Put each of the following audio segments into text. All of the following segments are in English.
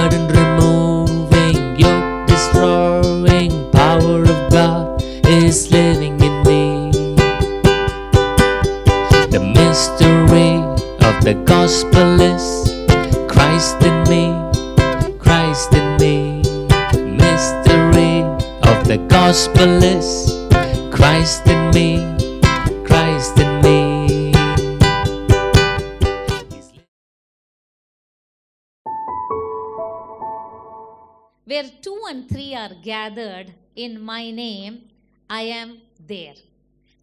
burden removing, yoke destroying power of God is living in me. The mystery of the gospel is Christ in me, Christ in me. Mystery of the gospel is Christ in me, Christ in me. Where 2 and 3 are gathered in my name, I am there.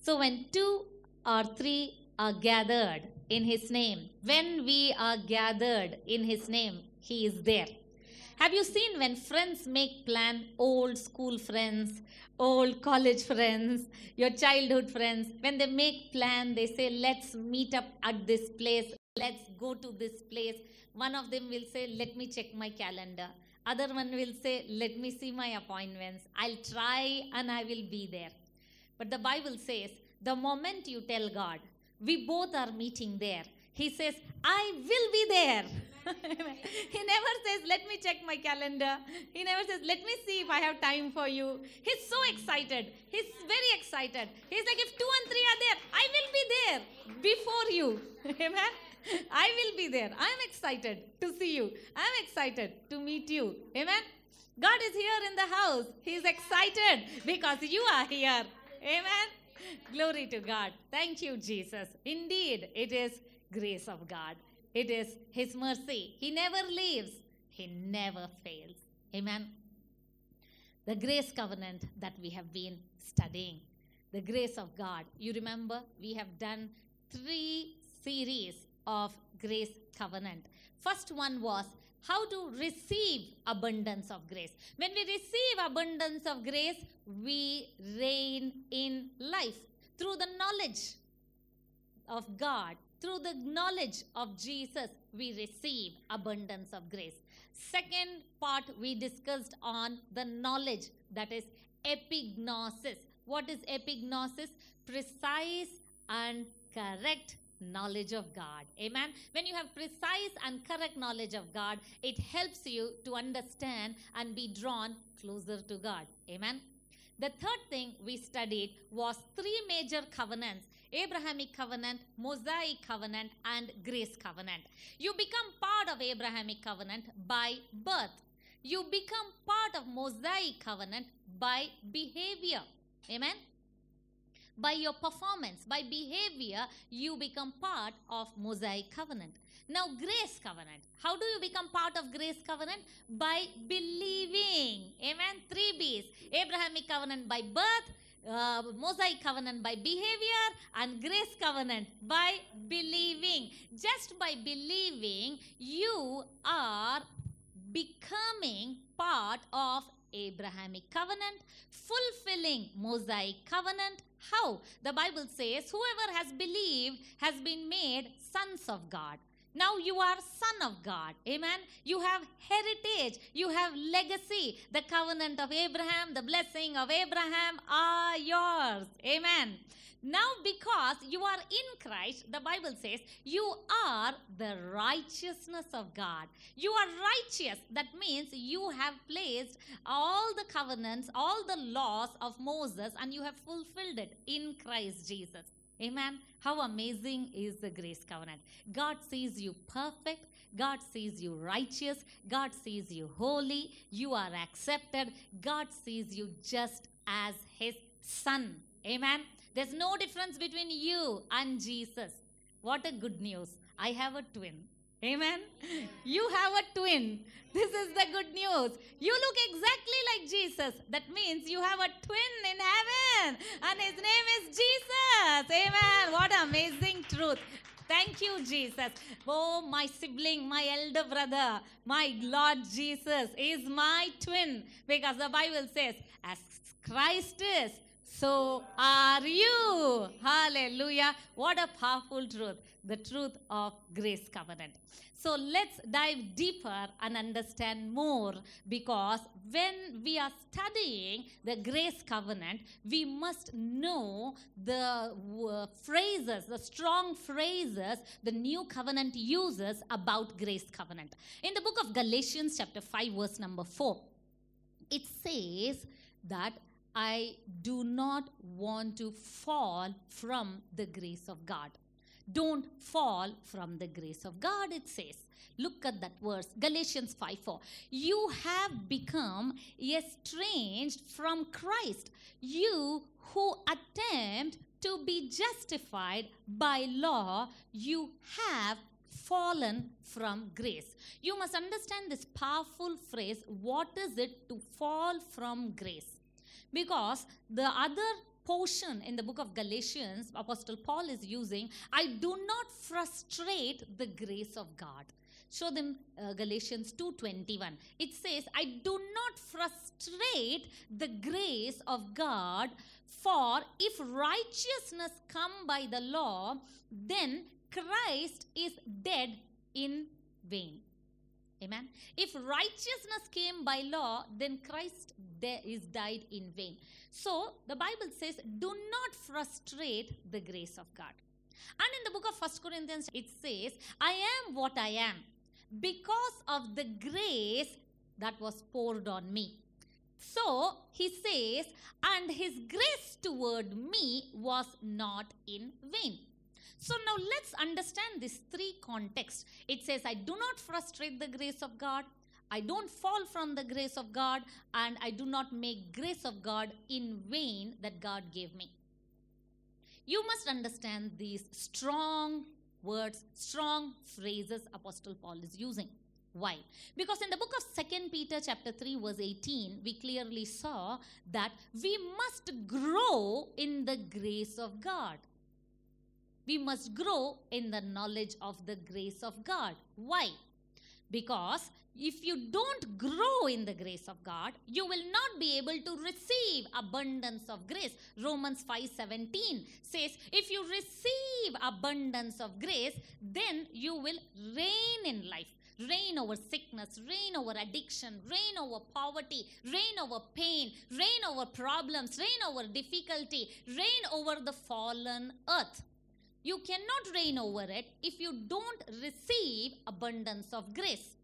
So when 2 or 3 are gathered in His name, when we are gathered in His name, He is there. Have you seen when friends make plan, old school friends, old college friends, your childhood friends, when they make plan, they say, let's meet up at this place, let's go to this place. One of them will say, let me check my calendar. Other one will say, let me see my appointments. I'll try and I will be there. But the Bible says, the moment you tell God, we both are meeting there, He says, I will be there. He never says, let me check my calendar. He never says, let me see if I have time for you. He's so excited. He's very excited. He's like, if 2 and 3 are there, I will be there before you. Amen. I will be there. I'm excited to see you. I'm excited to meet you. Amen. God is here in the house. He's excited because you are here. Amen. Glory to God. Thank you, Jesus. Indeed, it is grace of God. It is His mercy. He never leaves. He never fails. Amen. The grace covenant that we have been studying. The grace of God. You remember we have done 3 series of grace covenant. First one was how to receive abundance of grace. When we receive abundance of grace, we reign in life through the knowledge of God. Through the knowledge of Jesus, we receive abundance of grace. Second part we discussed on the knowledge, that is epignosis. What is epignosis? Precise and correct knowledge of God. Amen. When you have precise and correct knowledge of God, it helps you to understand and be drawn closer to God. Amen. The third thing we studied was 3 major covenants: Abrahamic covenant, Mosaic covenant, and grace covenant. You become part of Abrahamic covenant by birth. You become part of Mosaic covenant by behavior. Amen. By your performance, by behavior, you become part of Mosaic covenant. Now, grace covenant. How do you become part of grace covenant? By believing. Amen. 3 B's. Abrahamic covenant by birth, Mosaic covenant by behavior, and grace covenant by believing. Just by believing, you are becoming part of Abrahamic covenant, fulfilling Mosaic covenant. How? The Bible says, whoever has believed has been made sons of God. Now you are son of God. Amen. You have heritage. You have legacy. The covenant of Abraham, the blessing of Abraham are yours. Amen. Now because you are in Christ, the Bible says, you are the righteousness of God. You are righteous. That means you have placed all the covenants, all the laws of Moses, and you have fulfilled it in Christ Jesus. Amen. How amazing is the grace covenant. God sees you perfect. God sees you righteous. God sees you holy. You are accepted. God sees you just as His son. Amen. There's no difference between you and Jesus. What a good news. I have a twin. Amen. You have a twin. This is the good news. You look exactly like Jesus. That means you have a twin in heaven. And His name is Jesus. Amen. What amazing truth. Thank you, Jesus. Oh, my sibling, my elder brother, my Lord Jesus is my twin. Because the Bible says, as Christ is, So are you. Hallelujah. What a powerful truth. The truth of grace covenant. So let's dive deeper and understand more, because when we are studying the grace covenant, we must know the phrases, the strong phrases the new covenant uses about grace covenant. In the book of Galatians chapter 5 verse number 4, it says that I do not want to fall from the grace of God. Don't fall from the grace of God, it says. Look at that verse, Galatians 5:4. You have become estranged from Christ, you who attempt to be justified by law, you have fallen from grace. You must understand this powerful phrase. What is it to fall from grace? Because the other portion in the book of Galatians, Apostle Paul is using, I do not frustrate the grace of God. Show them Galatians 2:21. It says, I do not frustrate the grace of God, for if righteousness come by the law, then Christ is dead in vain. Amen. If righteousness came by law, then Christ is died in vain. So the Bible says, do not frustrate the grace of God. And in the book of 1 Corinthians, it says, I am what I am because of the grace that was poured on me. So he says, and his grace toward me was not in vain. So now let's understand these three contexts. It says, I do not frustrate the grace of God, I don't fall from the grace of God, and I do not make grace of God in vain that God gave me. You must understand these strong words, strong phrases Apostle Paul is using. Why? Because in the book of 2 Peter chapter 3 verse 18, we clearly saw that we must grow in the grace of God. We must grow in the knowledge of the grace of God. Why? Because if you don't grow in the grace of God, you will not be able to receive abundance of grace. Romans 5:17 says, if you receive abundance of grace, then you will reign in life. Reign over sickness, reign over addiction, reign over poverty, reign over pain, reign over problems, reign over difficulty, reign over the fallen earth. You cannot reign over it if you don't receive abundance of grace.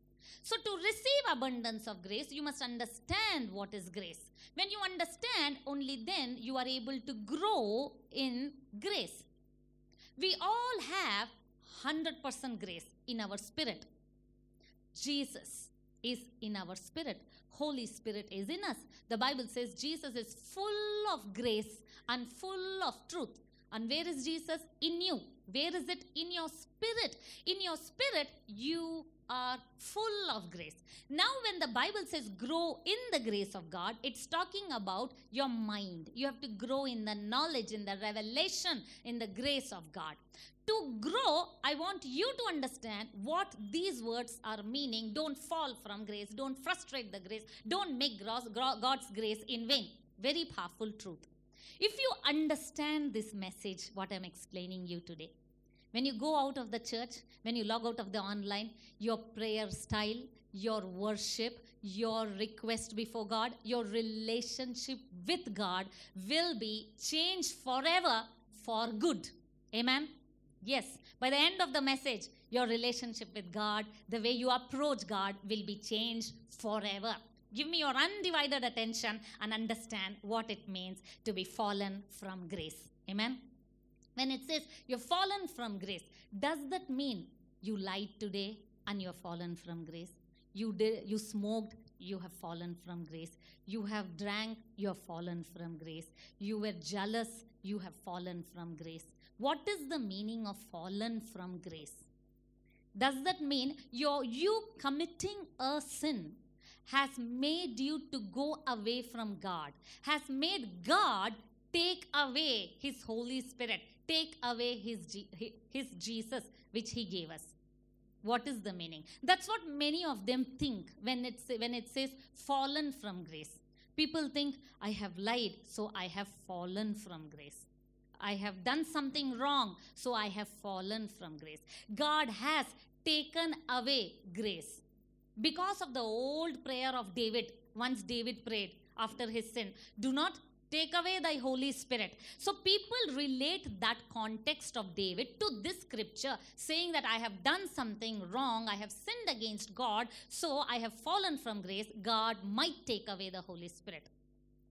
So to receive abundance of grace, you must understand what is grace. When you understand, only then you are able to grow in grace. We all have 100% grace in our spirit. Jesus is in our spirit. Holy Spirit is in us. The Bible says Jesus is full of grace and full of truth. And where is Jesus? In you. Where is it? In your spirit. In your spirit, you are full of grace. Now, when the Bible says grow in the grace of God, it's talking about your mind. You have to grow in the knowledge, in the revelation, in the grace of God. To grow, I want you to understand what these words are meaning. Don't fall from grace. Don't frustrate the grace. Don't make God's grace in vain. Very powerful truth. If you understand this message, what I'm explaining you today, when you go out of the church, when you log out of the online, your prayer style, your worship, your request before God, your relationship with God will be changed forever for good. Amen? Yes. By the end of the message, your relationship with God, the way you approach God will be changed forever. Give me your undivided attention and understand what it means to be fallen from grace. Amen? When it says you're fallen from grace, does that mean you lied today and you're fallen from grace? You smoked, you have fallen from grace. You have drank, you have fallen from grace. You were jealous, you have fallen from grace. What is the meaning of fallen from grace? Does that mean you committing a sin has made you to go away from God, has made God take away His Holy Spirit, take away His Jesus, which He gave us? What is the meaning? That's what many of them think when it says fallen from grace. People think, I have lied, so I have fallen from grace. I have done something wrong, so I have fallen from grace. God has taken away grace. Because of the old prayer of David, once David prayed after his sin, do not take away thy Holy Spirit. So people relate that context of David to this scripture, saying that I have done something wrong, I have sinned against God, so I have fallen from grace. God might take away the Holy Spirit.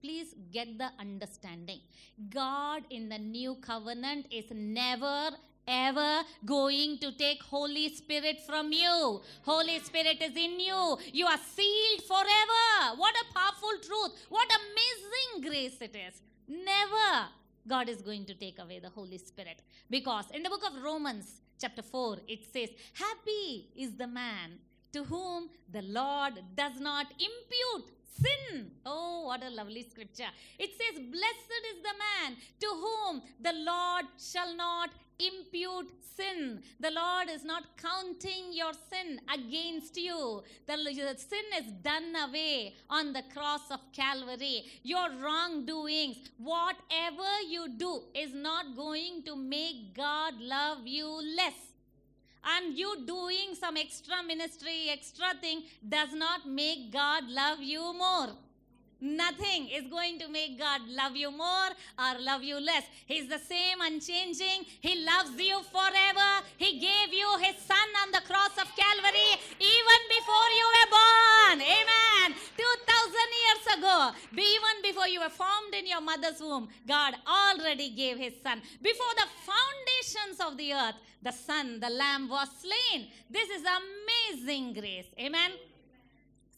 Please get the understanding. God in the new covenant is never ever going to take Holy Spirit from you. Holy Spirit is in you. You are sealed forever. What a powerful truth. What amazing grace it is. Never God is going to take away the Holy Spirit. Because in the book of Romans chapter 4, it says, happy is the man to whom the Lord does not impute sin. Oh, what a lovely scripture. It says, blessed is the man to whom the Lord shall not impute sin. The Lord is not counting your sin against you. The sin is done away on the cross of Calvary. Your wrongdoings, whatever you do, is not going to make God love you less. And you doing some extra ministry, extra thing, does not make God love you more. Nothing is going to make God love you more or love you less. He's the same, unchanging. He loves you forever. He gave you His Son on the cross of Calvary even before you were born. Amen. 2,000 years ago, even before you were formed in your mother's womb, God already gave His Son. Before the foundations of the earth, the Son, the Lamb was slain. This is amazing grace. Amen.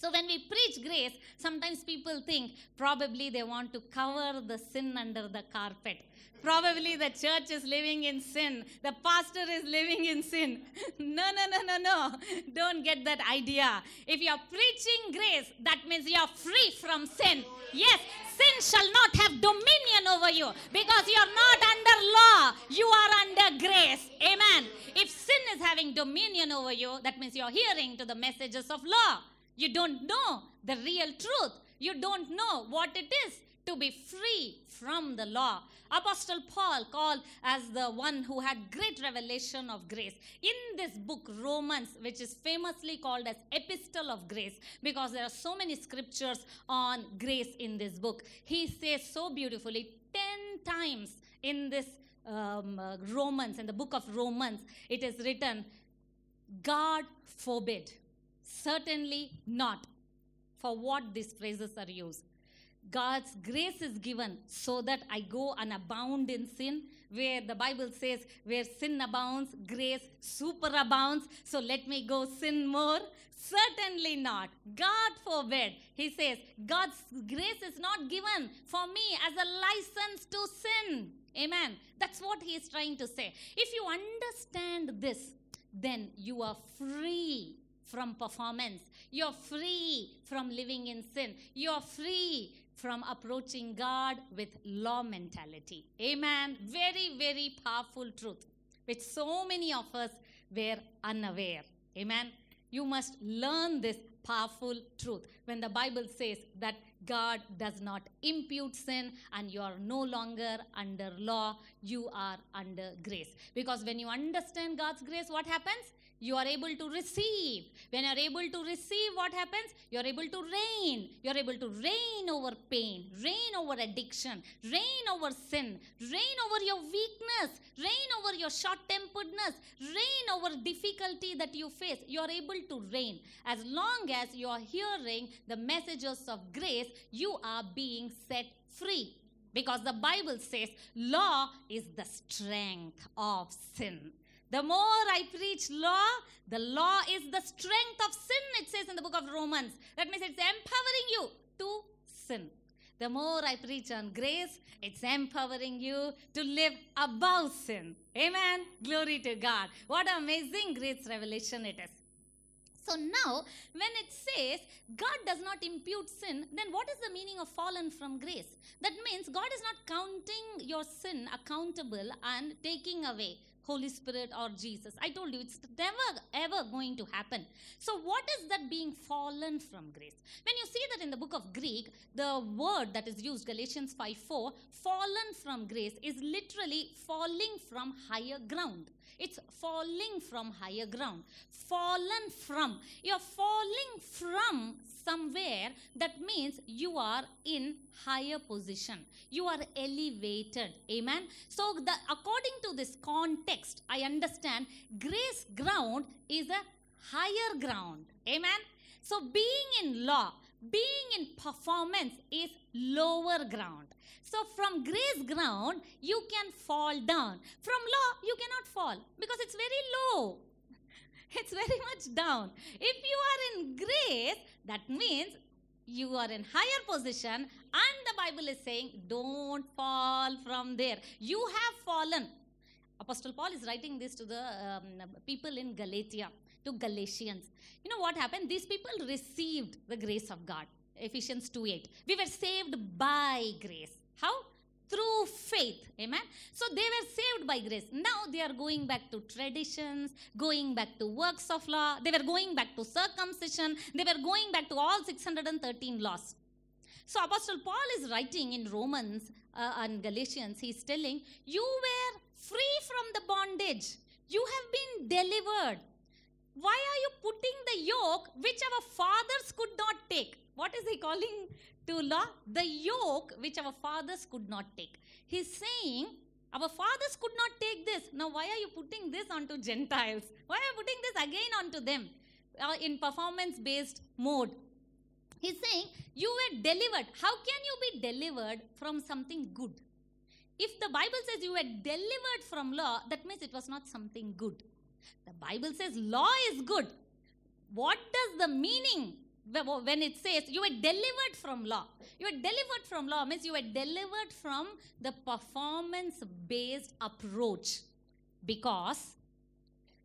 So when we preach grace, sometimes people think probably they want to cover the sin under the carpet. Probably the church is living in sin. The pastor is living in sin. No. Don't get that idea. If you are preaching grace, that means you are free from sin. Yes, sin shall not have dominion over you because you are not under law. You are under grace. Amen. If sin is having dominion over you, that means you are hearing to the messages of law. You don't know the real truth. You don't know what it is to be free from the law. Apostle Paul, called as the one who had great revelation of grace. In this book, Romans, which is famously called as Epistle of Grace, because there are so many scriptures on grace in this book. He says so beautifully, 10 times in this Romans, in the book of Romans, it is written, God forbid. Certainly not. For what these phrases are used. God's grace is given so that I go and abound in sin, where the Bible says, where sin abounds, grace superabounds. So let me go sin more. Certainly not. God forbid. He says, God's grace is not given for me as a license to sin. Amen. That's what he is trying to say. If you understand this, then you are free from performance. You're free from living in sin. You're free from approaching God with law mentality. Amen. Very, very powerful truth, which so many of us were unaware. Amen. You must learn this powerful truth when the Bible says that God does not impute sin and you are no longer under law, you are under grace. Because when you understand God's grace, what happens? You are able to receive. When you are able to receive, what happens? You are able to reign. You are able to reign over pain, reign over addiction, reign over sin, reign over your weakness, reign over your short-temperedness, reign over difficulty that you face. You are able to reign. As long as you are hearing the messages of grace, you are being set free. Because the Bible says law is the strength of sin. The more I preach law, the law is the strength of sin, it says in the book of Romans. That means it's empowering you to sin. The more I preach on grace, it's empowering you to live above sin. Amen. Glory to God. What amazing grace revelation it is. So now, when it says God does not impute sin, then what is the meaning of fallen from grace? That means God is not counting your sin accountable and taking away Holy Spirit or Jesus. I told you it's never ever going to happen. So what is that being fallen from grace? When you see that in the book of Greek, the word that is used, Galatians 5:4, fallen from grace, is literally falling from higher ground. It's falling from higher ground. Fallen from. You're falling from somewhere. That means you are in higher position. You are elevated. Amen. So according to this context, I understand grace ground is a higher ground. Amen. So being in law, being in performance is lower ground. So from grace ground, you can fall down. From law, you cannot fall because it's very low. It's very much down. If you are in grace, that means you are in higher position, and the Bible is saying, don't fall from there. You have fallen. Apostle Paul is writing this to the people in Galatia, to Galatians. You know what happened? These people received the grace of God. Ephesians 2:8. We were saved by grace. How? Through faith. Amen. So they were saved by grace. Now they are going back to traditions, going back to works of law. They were going back to circumcision. They were going back to all 613 laws. So Apostle Paul is writing in Romans and Galatians. He is telling, you were free from the bondage. You have been delivered. Why are you putting the yoke which our fathers could not take? What is he calling to law? The yoke which our fathers could not take. He's saying, our fathers could not take this. Now why are you putting this onto Gentiles? Why are you putting this again onto them in performance-based mode? He's saying, you were delivered. How can you be delivered from something good? If the Bible says you were delivered from law, that means it was not something good. The Bible says law is good. What does the meaning when it says you were delivered from law? You were delivered from law means you were delivered from the performance-based approach, because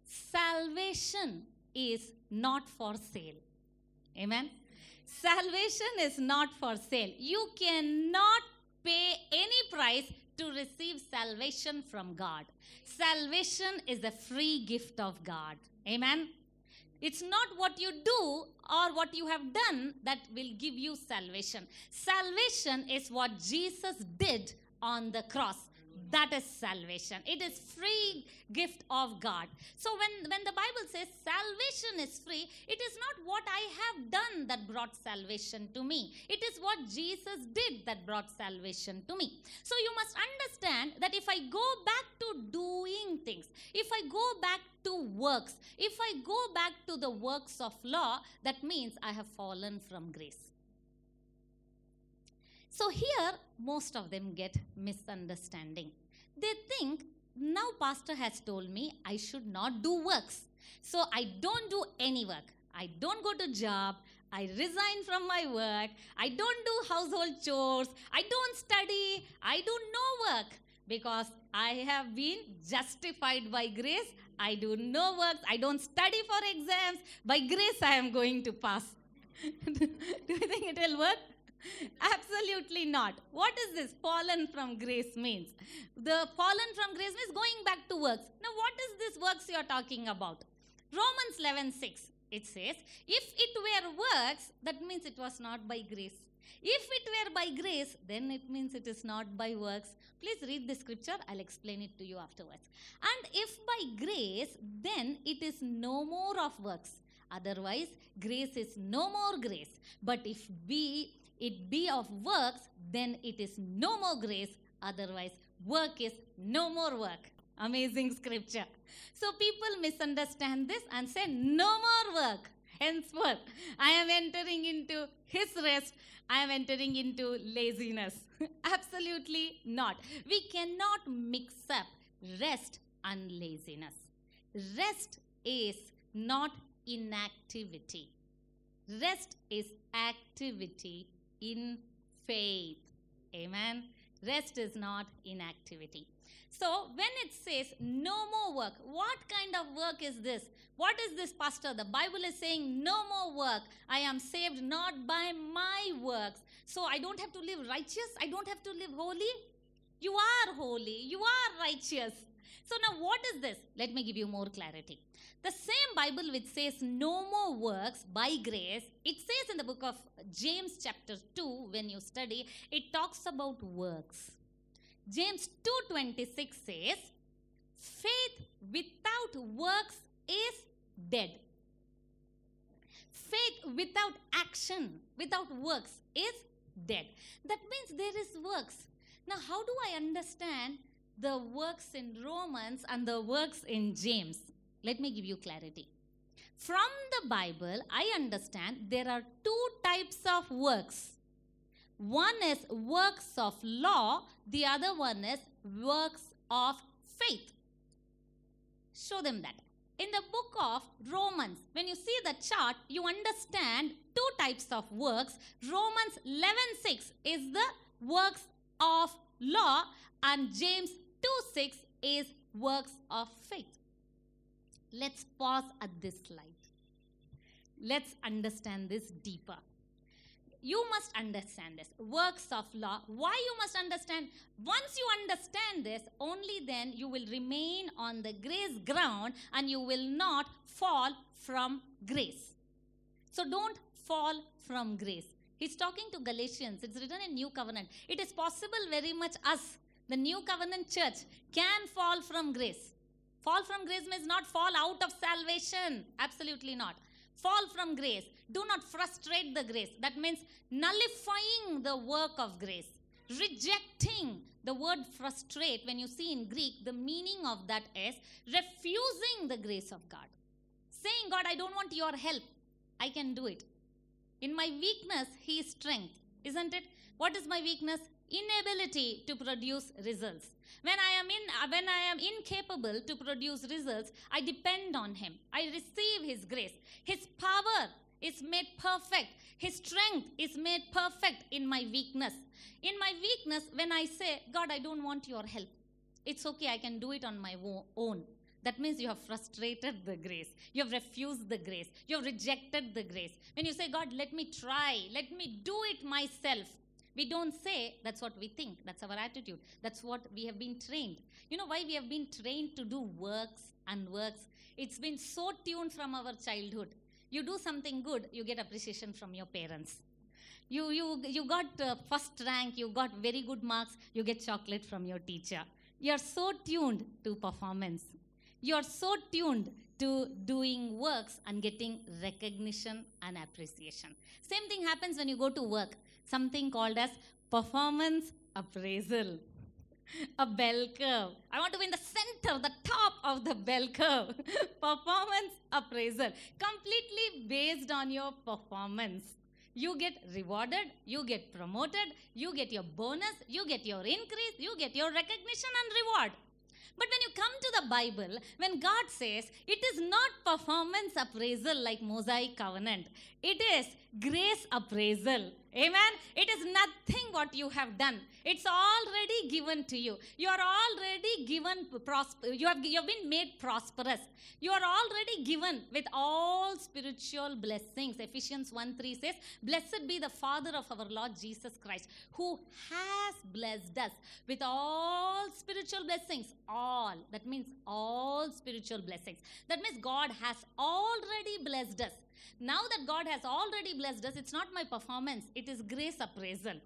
salvation is not for sale. Amen. Salvation is not for sale. You cannot pay any price to receive salvation from God. Salvation is a free gift of God. Amen. It's not what you do or what you have done that will give you salvation. Salvation is what Jesus did on the cross. That is salvation. It is free gift of God. So when the Bible says salvation is free, it is not what I have done that brought salvation to me. It is what Jesus did that brought salvation to me. So you must understand that if I go back to doing things, if I go back to works, if I go back to the works of law, that means I have fallen from grace. So here, most of them get misunderstanding. They think, now pastor has told me I should not do works. So I don't do any work. I don't go to job. I resign from my work. I don't do household chores. I don't study. I do no work. Because I have been justified by grace. I do no works. I don't study for exams. By grace I am going to pass. Do you think it will work? Absolutely not. What is this fallen from grace means? The fallen from grace means going back to works. Now what is this works you are talking about? Romans 11:6. It says, if it were works, that means it was not by grace. If it were by grace, then it means it is not by works. Please read the scripture. I'll explain it to you afterwards. And if by grace, then it is no more of works. Otherwise, grace is no more grace. But if it be of works, then it is no more grace. Otherwise, work is no more work. Amazing scripture. So people misunderstand this and say, no more work. Henceforth, I am entering into his rest. I am entering into laziness. Absolutely not. We cannot mix up rest and laziness. Rest is not inactivity. Rest is activity in faith. Amen. Rest is not inactivity. So when it says no more work, what kind of work is this? What is this, pastor? The Bible is saying no more work. I am saved not by my works. So I don't have to live righteous. I don't have to live holy. You are holy. You are righteous. So now what is this? Let me give you more clarity. The same Bible which says no more works by grace, it says in the book of James chapter 2, when you study, it talks about works. James 2:26 says, faith without works is dead. Faith without action, without works is dead. That means there is works. Now how do I understand the works in Romans and the works in James? Let me give you clarity. From the Bible, I understand there are two types of works. One is works of law, the other one is works of faith. Show them that. In the book of Romans, when you see the chart, you understand two types of works. Romans 11:6 is the works of law, and James 2:6 is works of faith. Let's pause at this slide. Let's understand this deeper. You must understand this. Works of law. Why you must understand? Once you understand this, only then you will remain on the grace ground and you will not fall from grace. So don't fall from grace. He's talking to Galatians. It's written in New Covenant. It is possible very much us, the New Covenant church, can fall from grace. Fall from grace means not fall out of salvation. Absolutely not. Fall from grace. Do not frustrate the grace. That means nullifying the work of grace. Rejecting. The word frustrate, when you see in Greek, the meaning of that is refusing the grace of God. Saying, God, I don't want your help. I can do it. In my weakness, He is strength. Isn't it? What is my weakness? Inability to produce results. When I am incapable to produce results, I depend on Him. I receive His grace. His power is made perfect. His strength is made perfect in my weakness. In my weakness, when I say, God, I don't want your help. It's okay, I can do it on my own. That means you have frustrated the grace. You have refused the grace. You have rejected the grace. When you say, God, let me try. Let me do it myself. We don't say, that's what we think. That's our attitude. That's what we have been trained. You know why we have been trained to do works and works? It's been so tuned from our childhood. You do something good, you get appreciation from your parents. You got first rank, you got very good marks, you get chocolate from your teacher. You're so tuned to performance. You're so tuned to doing works and getting recognition and appreciation. Same thing happens when you go to work. Something called as performance appraisal. A bell curve. I want to be in the center, the top of the bell curve. Performance appraisal. Completely based on your performance. You get rewarded, you get promoted, you get your bonus, you get your increase, you get your recognition and reward. But when you come to the Bible, when God says, it is not performance appraisal like Mosaic covenant. It is grace appraisal. Amen? It is nothing what you have done. It's already given to you. You are already given, you have been made prosperous. You are already given with all spiritual blessings. Ephesians 1:3 says, blessed be the Father of our Lord Jesus Christ, who has blessed us with all spiritual blessings. All. That means all spiritual blessings. That means God has already blessed us. Now that God has already blessed us, it's not my performance. It is grace appraisal.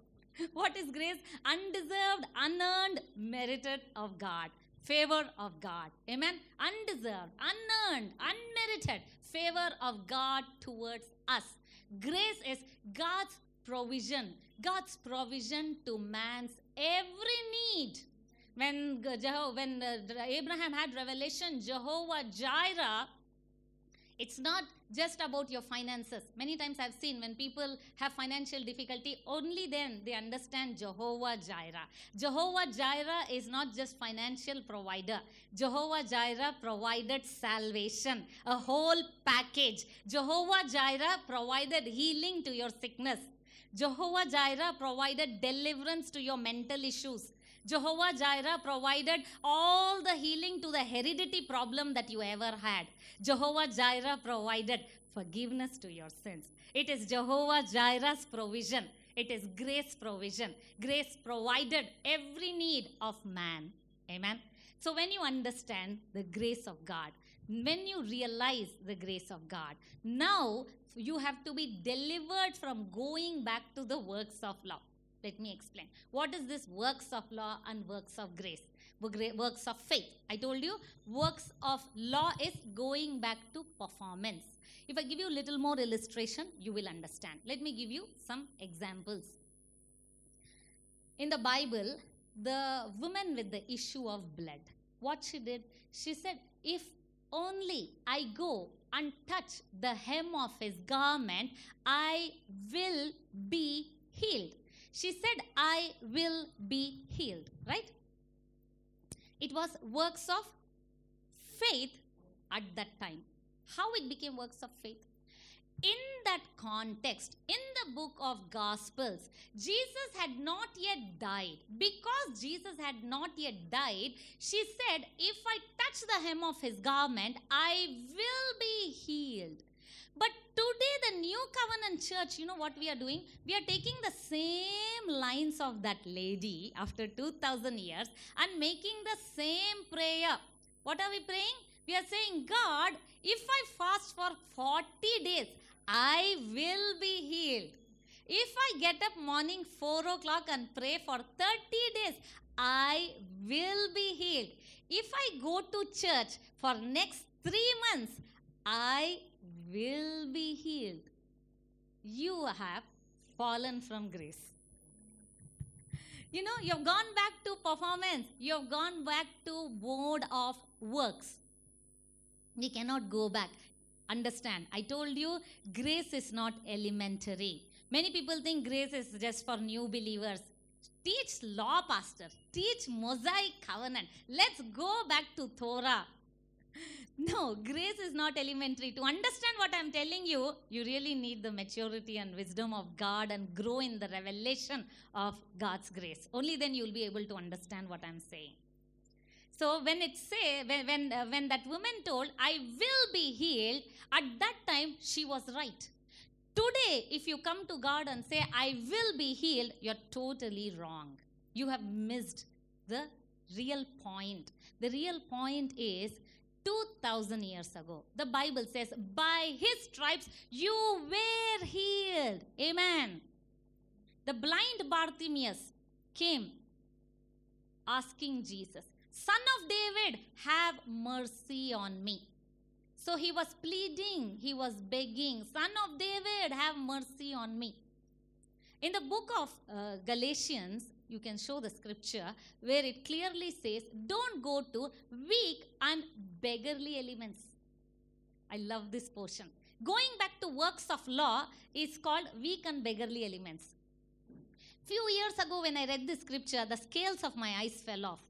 What is grace? Undeserved, unearned, merited of God. Favor of God. Amen? Undeserved, unearned, unmerited favor of God towards us. Grace is God's provision. God's provision to man's every need. When Abraham had revelation, Jehovah Jireh, it's not just about your finances. Many times I've seen when people have financial difficulty, only then they understand Jehovah Jireh. Jehovah Jireh is not just financial provider. Jehovah Jireh provided salvation, a whole package. Jehovah Jireh provided healing to your sickness. Jehovah Jireh provided deliverance to your mental issues. Jehovah Jireh provided all the healing to the heredity problem that you ever had. Jehovah Jireh provided forgiveness to your sins. It is Jehovah Jireh's provision. It is grace provision. Grace provided every need of man. Amen. So when you understand the grace of God, when you realize the grace of God, now you have to be delivered from going back to the works of law. Let me explain. What is this works of law and works of grace? Works of faith. I told you, works of law is going back to performance. If I give you a little more illustration, you will understand. Let me give you some examples. In the Bible, the woman with the issue of blood, what she did, she said, if only I go and touch the hem of his garment, I will be healed. She said, I will be healed, right? It was works of faith at that time. How it became works of faith? In that context, in the book of Gospels, Jesus had not yet died. Because Jesus had not yet died, she said, if I touch the hem of his garment, I will be healed. But today, the New Covenant Church, you know what we are doing? We are taking the same lines of that lady after 2000 years and making the same prayer. What are we praying? We are saying, God, if I fast for 40 days, I will be healed. If I get up morning 4 o'clock and pray for 30 days, I will be healed. If I go to church for next 3 months, I will be healed. You have fallen from grace. You know, you have gone back to performance. You have gone back to mode of works. We cannot go back. Understand, I told you, grace is not elementary. Many people think grace is just for new believers. Teach law, pastor. Teach Mosaic covenant. Let's go back to Torah. No, grace is not elementary. To understand what I'm telling you, you really need the maturity and wisdom of God and grow in the revelation of God's grace. Only then you will be able to understand what I'm saying. So when that woman told, I will be healed, at that time she was right. Today, if you come to God and say, I will be healed, you're totally wrong. You have missed the real point. The real point is 2000 years ago. The Bible says, by his stripes you were healed. Amen. The blind Bartimaeus came asking Jesus, Son of David, have mercy on me. So he was pleading, he was begging, Son of David, have mercy on me. In the book of Galatians, you can show the scripture where it clearly says, don't go to weak and beggarly elements. I love this portion. Going back to works of law is called weak and beggarly elements. Few years ago when I read this scripture, the scales of my eyes fell off.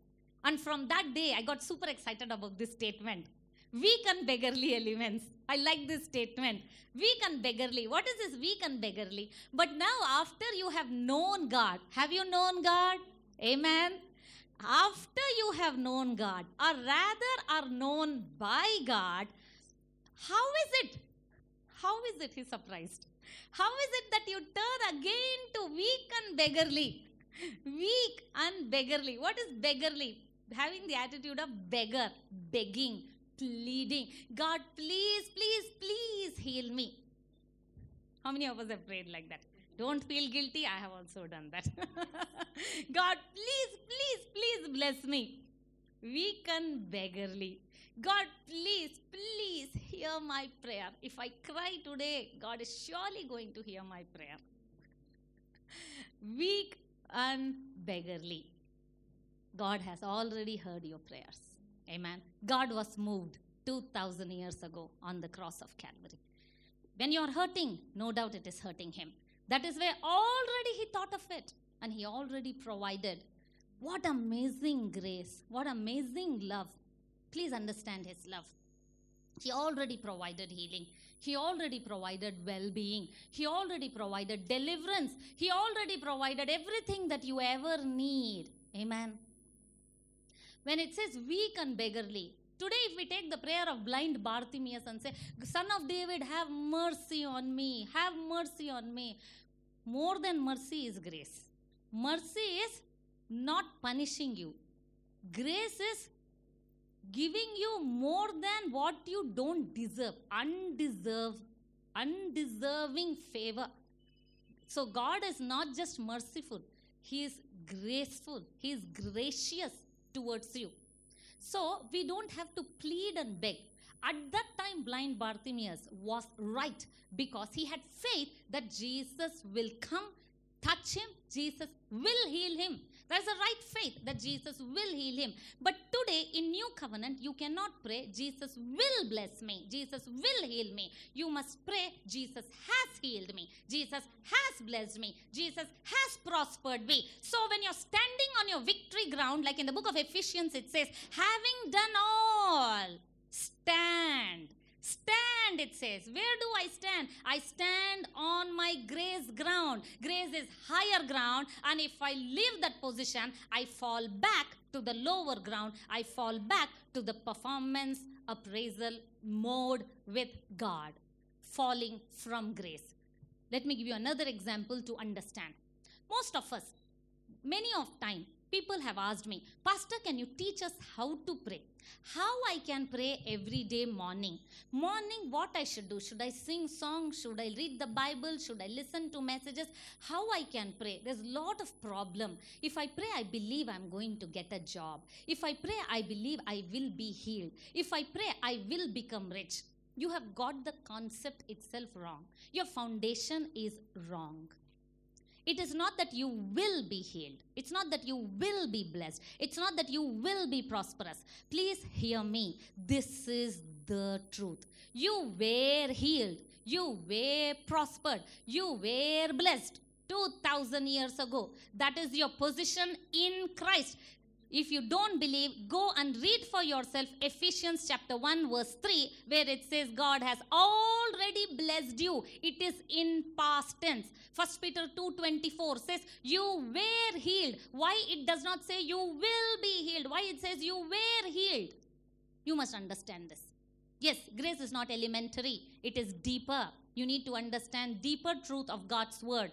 And from that day, I got super excited about this statement. Weak and beggarly elements. I like this statement. Weak and beggarly. What is this weak and beggarly? But now after you have known God, have you known God? Amen. After you have known God, or rather are known by God, how is it? How is it? He's surprised. How is it that you turn again to weak and beggarly? Weak and beggarly. What is beggarly? Having the attitude of beggar, begging, pleading. God, please, please, please heal me. How many of us have prayed like that? Don't feel guilty. I have also done that. God, please, please, please bless me. Weak and beggarly. God, please, please hear my prayer. If I cry today, God is surely going to hear my prayer. Weak and beggarly. God has already heard your prayers. Amen. God was moved 2000 years ago on the cross of Calvary. When you are hurting, no doubt it is hurting him. That is where already he thought of it. And he already provided. What amazing grace. What amazing love. Please understand his love. He already provided healing. He already provided well-being. He already provided deliverance. He already provided everything that you ever need. Amen. When it says weak and beggarly, today if we take the prayer of blind Bartimaeus and say, Son of David, have mercy on me. Have mercy on me. More than mercy is grace. Mercy is not punishing you. Grace is giving you more than what you don't deserve. Undeserving favor. So God is not just merciful, He is graceful, He is gracious towards you. So we don't have to plead and beg. At that time, blind Bartimaeus was right because he had faith that Jesus will come, touch him, Jesus will heal him. There's a right faith that Jesus will heal him. But today in New Covenant, you cannot pray, Jesus will bless me, Jesus will heal me. You must pray, Jesus has healed me, Jesus has blessed me, Jesus has prospered me. So when you're standing on your victory ground, like in the book of Ephesians it says, having done all, stand. Stand, it says. Where do I stand? I stand on my grace ground. Grace is higher ground, and if I leave that position, I fall back to the lower ground. I fall back to the performance appraisal mode with God, falling from grace. Let me give you another example to understand. Most of us, many of time, people have asked me, Pastor, can you teach us how to pray? How I can pray every day morning? Morning, what I should do? Should I sing songs? Should I read the Bible? Should I listen to messages? How I can pray? There's a lot of problem. If I pray, I believe I'm going to get a job. If I pray, I believe I will be healed. If I pray, I will become rich. You have got the concept itself wrong. Your foundation is wrong. It is not that you will be healed. It's not that you will be blessed. It's not that you will be prosperous. Please hear me. This is the truth. You were healed. You were prospered. You were blessed 2,000 years ago. That is your position in Christ. If you don't believe, go and read for yourself Ephesians chapter 1 verse 3, where it says God has already blessed you. It is in past tense. 1 Peter 2:24 says you were healed. Why it does not say you will be healed? Why it says you were healed? You must understand this. Yes, grace is not elementary. It is deeper. You need to understand deeper truth of God's word.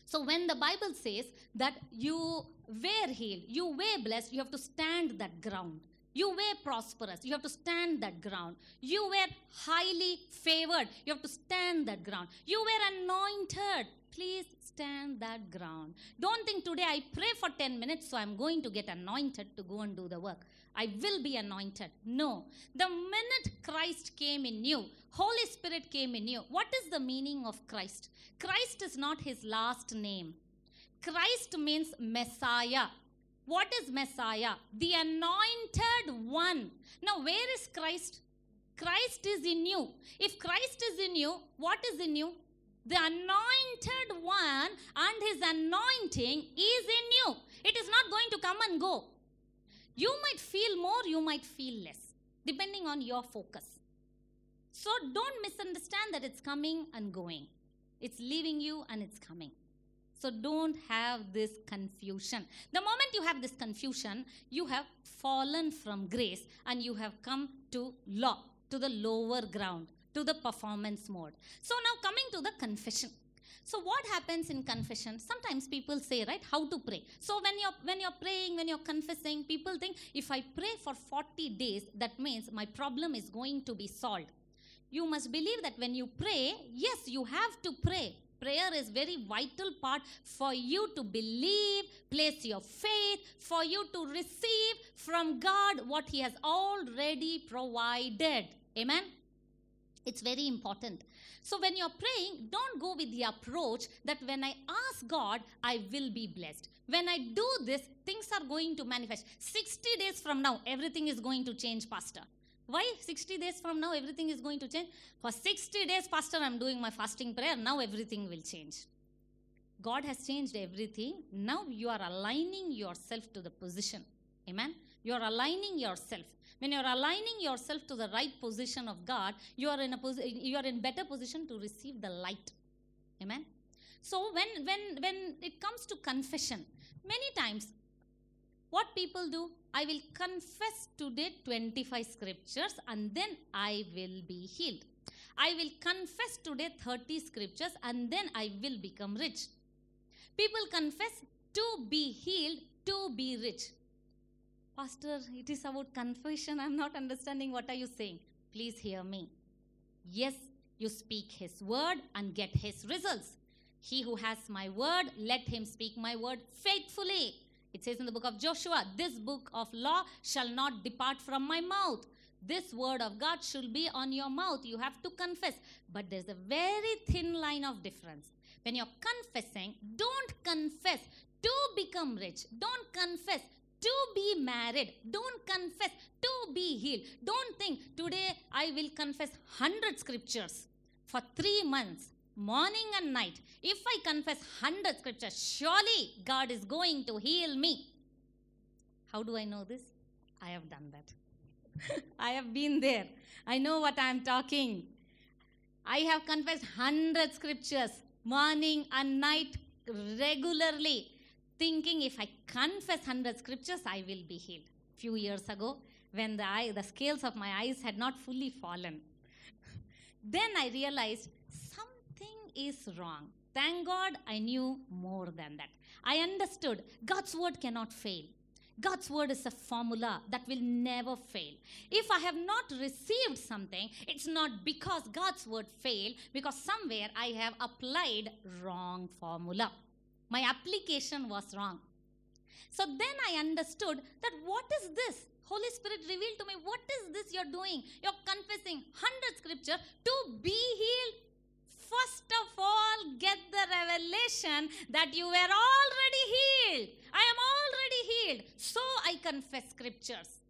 So when the Bible says that you were healed, you were blessed, you have to stand that ground. You were prosperous, you have to stand that ground. You were highly favored, you have to stand that ground. You were anointed, please stand that ground. Don't think today I pray for 10 minutes, so I'm going to get anointed to go and do the work. I will be anointed. No. The minute Christ came in you, Holy Spirit came in you. What is the meaning of Christ? Christ is not his last name. Christ means Messiah. What is Messiah? The anointed one. Now, where is Christ? Christ is in you. If Christ is in you, what is in you? The anointed one and his anointing is in you. It is not going to come and go. You might feel more, you might feel less, depending on your focus. So don't misunderstand that it's coming and going. It's leaving you and it's coming. So don't have this confusion. The moment you have this confusion, you have fallen from grace and you have come to the lower ground, to the performance mode. So now coming to the confession. So what happens in confession? Sometimes people say, right, how to pray. So when you're praying, when you're confessing, people think if I pray for 40 days, that means my problem is going to be solved. You must believe that when you pray, yes, you have to pray. Prayer is very vital part for you to believe, place your faith, for you to receive from God what he has already provided. Amen? It's very important. So when you're praying, don't go with the approach that when I ask God, I will be blessed. When I do this, things are going to manifest. 60 days from now, everything is going to change, Pastor. Why 60 days from now, everything is going to change? For 60 days, Pastor, I'm doing my fasting prayer. Now everything will change. God has changed everything. Now you are aligning yourself to the position. Amen? You are aligning yourself. When you are aligning yourself to the right position of God, you are in better position to receive the light. Amen? So when it comes to confession, many times, what people do, I will confess today 25 scriptures and then I will be healed. I will confess today 30 scriptures and then I will become rich. People confess to be healed, to be rich. Pastor, it is about confession. I'm not understanding. What are you saying? Please hear me. Yes, you speak his word and get his results. He who has my word, let him speak my word faithfully. It says in the book of Joshua, this book of law shall not depart from my mouth. This word of God should be on your mouth. You have to confess. But there's a very thin line of difference. When you're confessing, don't confess to become rich. Don't confess to be married. Don't confess to be healed. Don't think, today I will confess 100 scriptures for 3 months, morning and night. If I confess 100 scriptures, surely God is going to heal me. How do I know this? I have done that. I have been there. I know what I am talking. I have confessed 100 scriptures, morning and night, regularly, thinking if I confess 100 scriptures, I will be healed. Few years ago, when the scales of my eyes had not fully fallen, then I realized something is wrong. Thank God I knew more than that. I understood God's word cannot fail. God's word is a formula that will never fail. If I have not received something, it's not because God's word failed, because somewhere I have applied wrong formula. My application was wrong. So then I understood that what is this? Holy Spirit revealed to me, what is this you're doing? You're confessing 100 scripture to be healed. First of all, get the revelation that you were already healed. I am already healed. So I confess scriptures.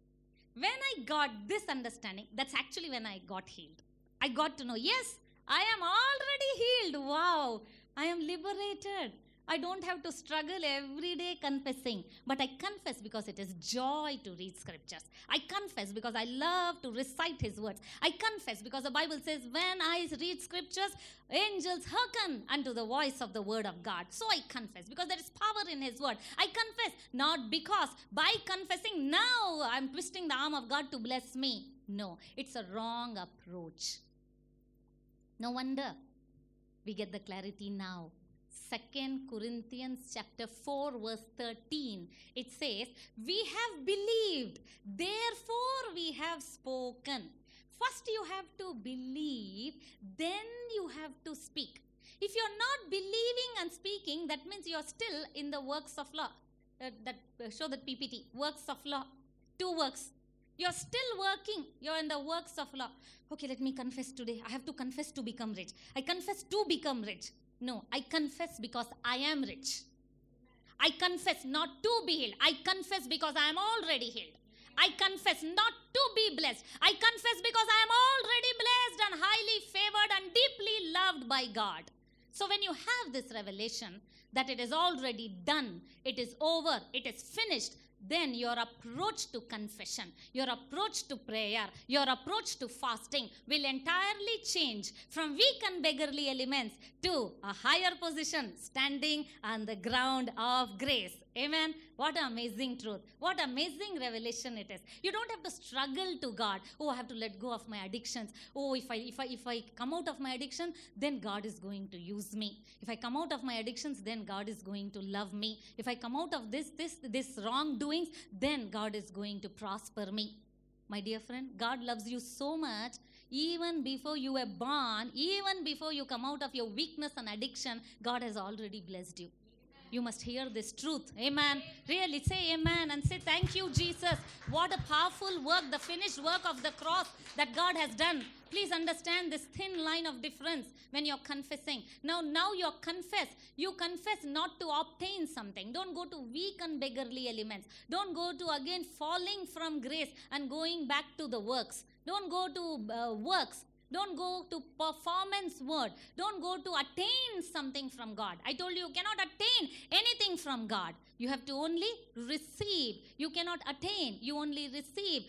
When I got this understanding, that's actually when I got healed. I got to know, yes, I am already healed. Wow, I am liberated. I don't have to struggle every day confessing. But I confess because it is joy to read scriptures. I confess because I love to recite his words. I confess because the Bible says, when I read scriptures, angels hearken unto the voice of the word of God. So I confess because there is power in his word. I confess not because by confessing now I'm twisting the arm of God to bless me. No, it's a wrong approach. No wonder we get the clarity now. 2 Corinthians chapter 4 verse 13, it says, we have believed, therefore we have spoken. First you have to believe, then you have to speak. If you're not believing and speaking, that means you're still in the works of law. Show that PPT, works of law. 2 works. You're still working. You're in the works of law. Okay, let me confess today. I have to confess to become rich. I confess to become rich. No, I confess because I am rich. I confess not to be healed. I confess because I am already healed. I confess not to be blessed. I confess because I am already blessed and highly favored and deeply loved by God. So when you have this revelation that it is already done, it is over, it is finished, then your approach to confession, your approach to prayer, your approach to fasting will entirely change from weak and beggarly elements to a higher position, standing on the ground of grace. Amen. What an amazing truth. What amazing revelation it is. You don't have to struggle to God. Oh, I have to let go of my addictions. Oh, if I come out of my addiction, then God is going to use me. If I come out of my addictions, then God is going to love me. If I come out of this wrongdoings, then God is going to prosper me. My dear friend, God loves you so much. Even before you were born, even before you come out of your weakness and addiction, God has already blessed you. You must hear this truth. Amen. Really say amen and say thank you, Jesus. What a powerful work, the finished work of the cross that God has done. Please understand this thin line of difference when you're confessing. Now you confess. You confess not to obtain something. Don't go to weak and beggarly elements. Don't go to again falling from grace and going back to the works. Don't go to works. Don't go to performance word. Don't go to attain something from God. I told you cannot attain anything from God. You have to only receive. You cannot attain. You only receive.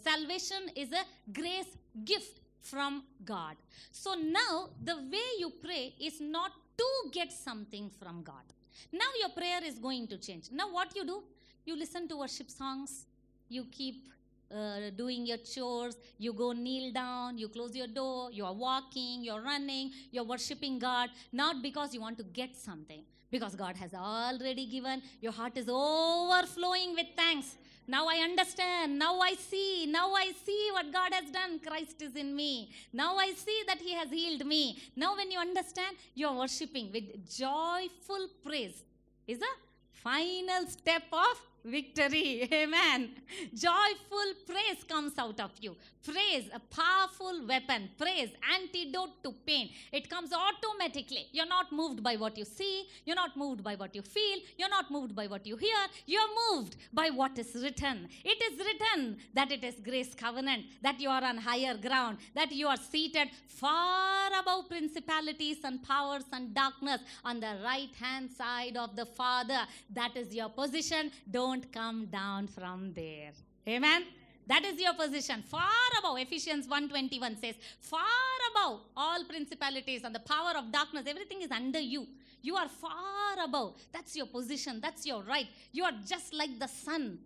Salvation is a grace gift from God. So now the way you pray is not to get something from God. Now your prayer is going to change. Now what you do? You listen to worship songs. You keep doing your chores, you go kneel down, you close your door, you are walking, you're running, you're worshiping God, not because you want to get something, because God has already given. Your heart is overflowing with thanks. Now I understand. Now I see what God has done. Christ is in me. Now I see that He has healed me. Now when you understand, you are worshiping with joyful praise. Is a final step of victory. Amen. Joyful praise comes out of you. Praise, a powerful weapon. Praise, antidote to pain. It comes automatically. You're not moved by what you see. You're not moved by what you feel. You're not moved by what you hear. You're moved by what is written. It is written that it is grace covenant, that you are on higher ground, that you are seated far above principalities and powers and darkness on the right hand side of the Father. That is your position. Don't come down from there. Amen. That is your position. Far above. Ephesians 1:21 says, far above all principalities and the power of darkness. Everything is under you. You are far above. That's your position. That's your right. You are just like the Son.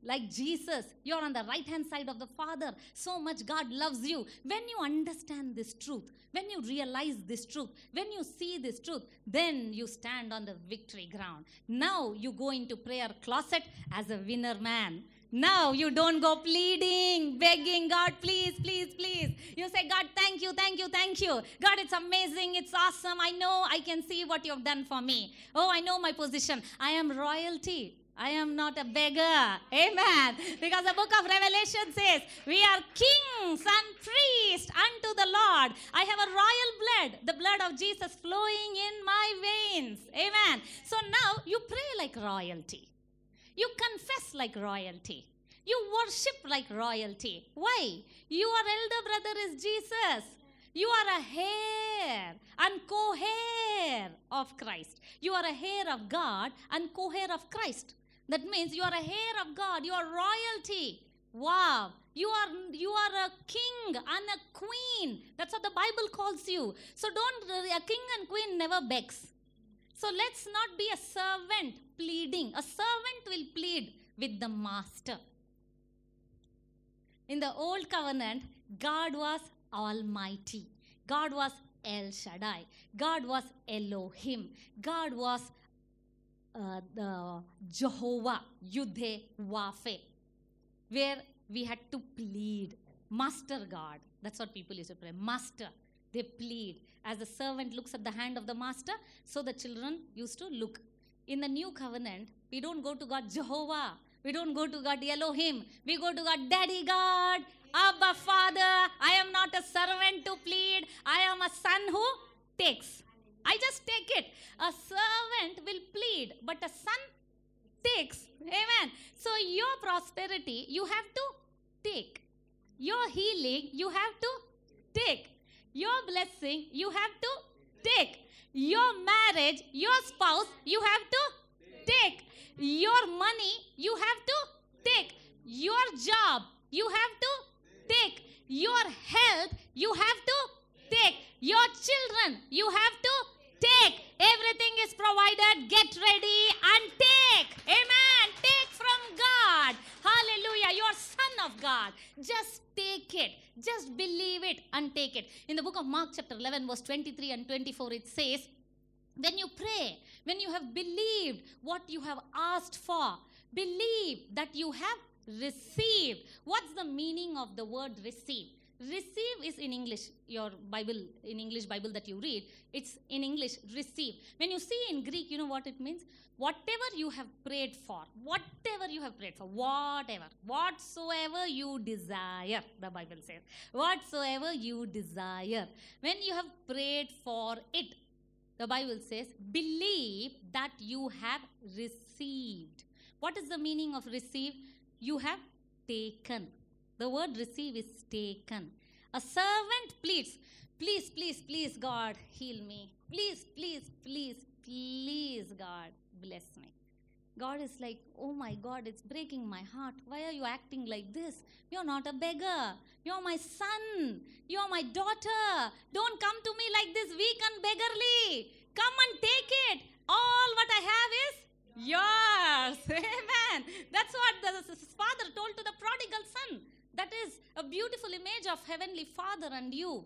Like Jesus, you're on the right-hand side of the Father. So much God loves you. When you understand this truth, when you realize this truth, when you see this truth, then you stand on the victory ground. Now you go into prayer closet as a winner man. Now you don't go pleading, begging, God, please, please, please. You say, God, thank you, thank you, thank you. God, it's amazing, it's awesome. I know, I can see what you've done for me. Oh, I know my position. I am royalty. I am not a beggar. Amen. Because the book of Revelation says, we are kings and priests unto the Lord. I have a royal blood, the blood of Jesus flowing in my veins. Amen. So now you pray like royalty. You confess like royalty. You worship like royalty. Why? Your elder brother is Jesus. You are a heir and co-heir of Christ. You are a heir of God and co-heir of Christ. That means you are a heir of God. You are royalty. Wow. You are a king and a queen. That's what the Bible calls you. So a king and queen never begs. So let's not be a servant pleading. A servant will plead with the master. In the old covenant, God was Almighty. God was El Shaddai. God was Elohim. God was the Jehovah, Yudhe Wafe, where we had to plead. Master God. That's what people used to pray. Master. They plead. As the servant looks at the hand of the master, so the children used to look. In the new covenant, we don't go to God Jehovah. We don't go to God Elohim. We go to God Daddy God, Abba Father. I am not a servant to plead. I am a son who takes. I just take it. A servant will plead, but a son takes. Amen. So your prosperity, you have to take. Your healing, you have to take. Your blessing, you have to take. Your marriage, your spouse, you have to take. Your money, you have to take. Your job, you have to take. Your health, you have to take. Your children, you have to take. Everything is provided. Get ready and take. Amen. Take from God. Hallelujah. You are son of God. Just take it. Just believe it and take it. In the book of Mark chapter 11 verse 23 and 24 it says, when you pray, when you have believed what you have asked for, believe that you have received. What's the meaning of the word receive? Receive is in English, your Bible, in English Bible that you read, it's in English, receive. When you see in Greek, you know what it means? Whatever you have prayed for, whatever, whatsoever you desire, the Bible says, whatsoever you desire. When you have prayed for it, the Bible says, believe that you have received. What is the meaning of receive? You have taken. The word receive is taken. A servant pleads, please, please, please, God, heal me. Please, please, please, please, God, bless me. God is like, oh my God, it's breaking my heart. Why are you acting like this? You're not a beggar. You're my son. You're my daughter. Don't come to me like this weak and beggarly. Come and take it. All what I have is yours. Amen. That's what as his father told to the prodigal son. That is a beautiful image of Heavenly Father and you.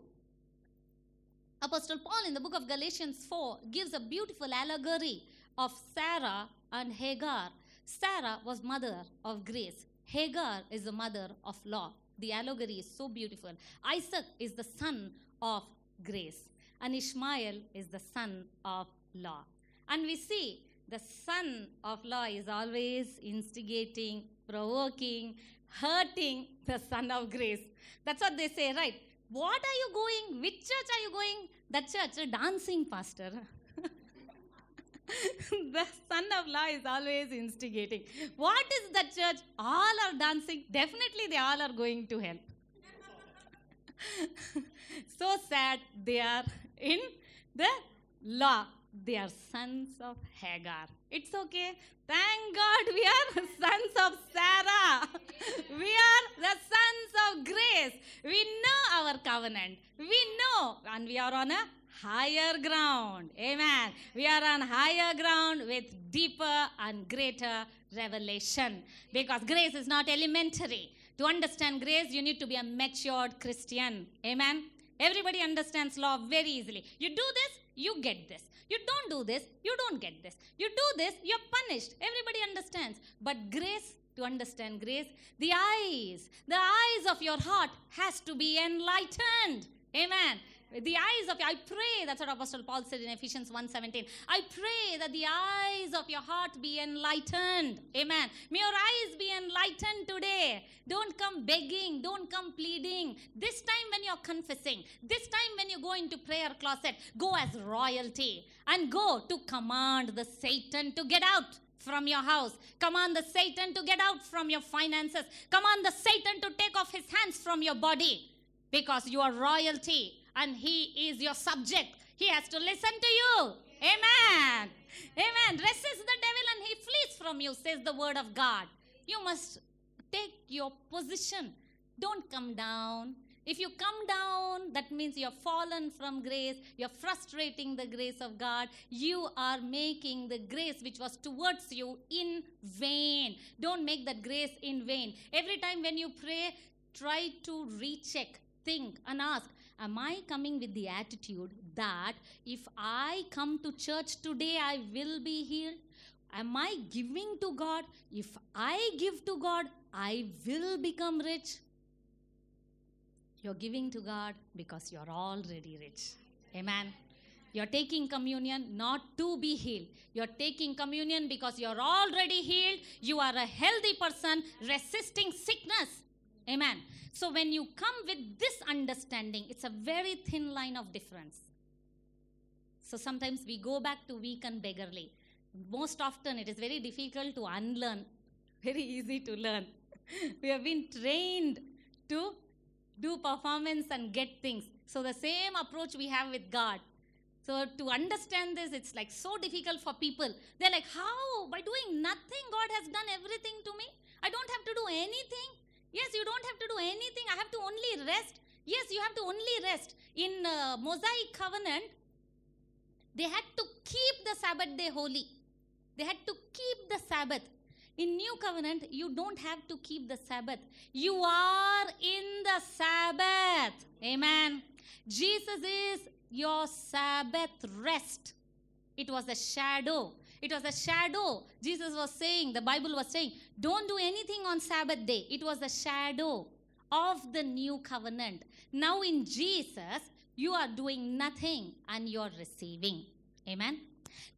Apostle Paul in the book of Galatians 4 gives a beautiful allegory of Sarah and Hagar. Sarah was mother of grace. Hagar is the mother of law. The allegory is so beautiful. Isaac is the son of grace, and Ishmael is the son of law. And we see the son of law is always instigating, provoking, hurting the son of grace. That's what they say, right? What are you going? Which church are you going? That church, dancing, pastor. The son of law is always instigating. What is that church? All are dancing. Definitely they all are going to hell. So sad, they are in the law. They are sons of Hagar. It's okay. Thank God we are sons of Sarah. We are the sons of grace. We know our covenant. We know, and we are on a higher ground. Amen. We are on higher ground with deeper and greater revelation. Because grace is not elementary. To understand grace, you need to be a matured Christian. Amen. Everybody understands law very easily. You do this, you get this. You don't do this, you don't get this. You do this, you're punished. Everybody understands. But grace, to understand grace, the eyes of your heart has to be enlightened. Amen. The eyes of I pray, that's what Apostle Paul said in Ephesians 1:17. I pray that the eyes of your heart be enlightened. Amen. May your eyes be enlightened today. Don't come begging. Don't come pleading. This time when you're confessing, this time when you go into prayer closet, go as royalty and go to command the Satan to get out from your house. Command the Satan to get out from your finances. Command the Satan to take off his hands from your body, because you are royalty. And he is your subject. He has to listen to you. Amen. Amen. Resist the devil and he flees from you, says the word of God. You must take your position. Don't come down. If you come down, that means you're fallen from grace. You're frustrating the grace of God. You are making the grace which was towards you in vain. Don't make that grace in vain. Every time when you pray, try to recheck, think and ask, am I coming with the attitude that if I come to church today, I will be healed? Am I giving to God? If I give to God, I will become rich. You're giving to God because you're already rich. Amen. You're taking communion not to be healed. You're taking communion because you're already healed. You are a healthy person resisting sickness. Amen. So when you come with this understanding, it's a very thin line of difference. So sometimes we go back to weak and beggarly. Most often it is very difficult to unlearn, very easy to learn. We have been trained to do performance and get things. So the same approach we have with God. So to understand this, it's like so difficult for people. They're like, how? By doing nothing, God has done everything to me? I don't have to do anything? Yes, you don't have to do anything. I have to only rest. Yes, you have to only rest. In Mosaic covenant, they had to keep the Sabbath day holy. They had to keep the Sabbath. In New Covenant, you don't have to keep the Sabbath. You are in the Sabbath. Amen. Jesus is your Sabbath rest. It was a shadow. It was a shadow. Jesus was saying, the Bible was saying, don't do anything on Sabbath day. It was a shadow of the new covenant. Now in Jesus, you are doing nothing and you are receiving. Amen.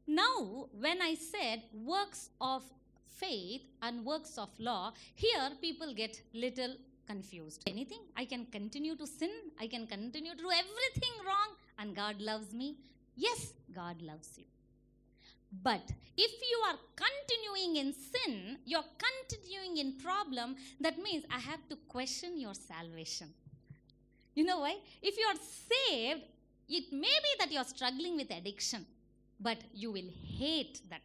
Now, when I said works of faith and works of law, here people get little confused. Anything? I can continue to sin. I can continue to do everything wrong and God loves me. Yes, God loves you. But if you are continuing in sin, you're continuing in problem, that means I have to question your salvation. You know why? If you are saved, it may be that you're struggling with addiction, but you will hate that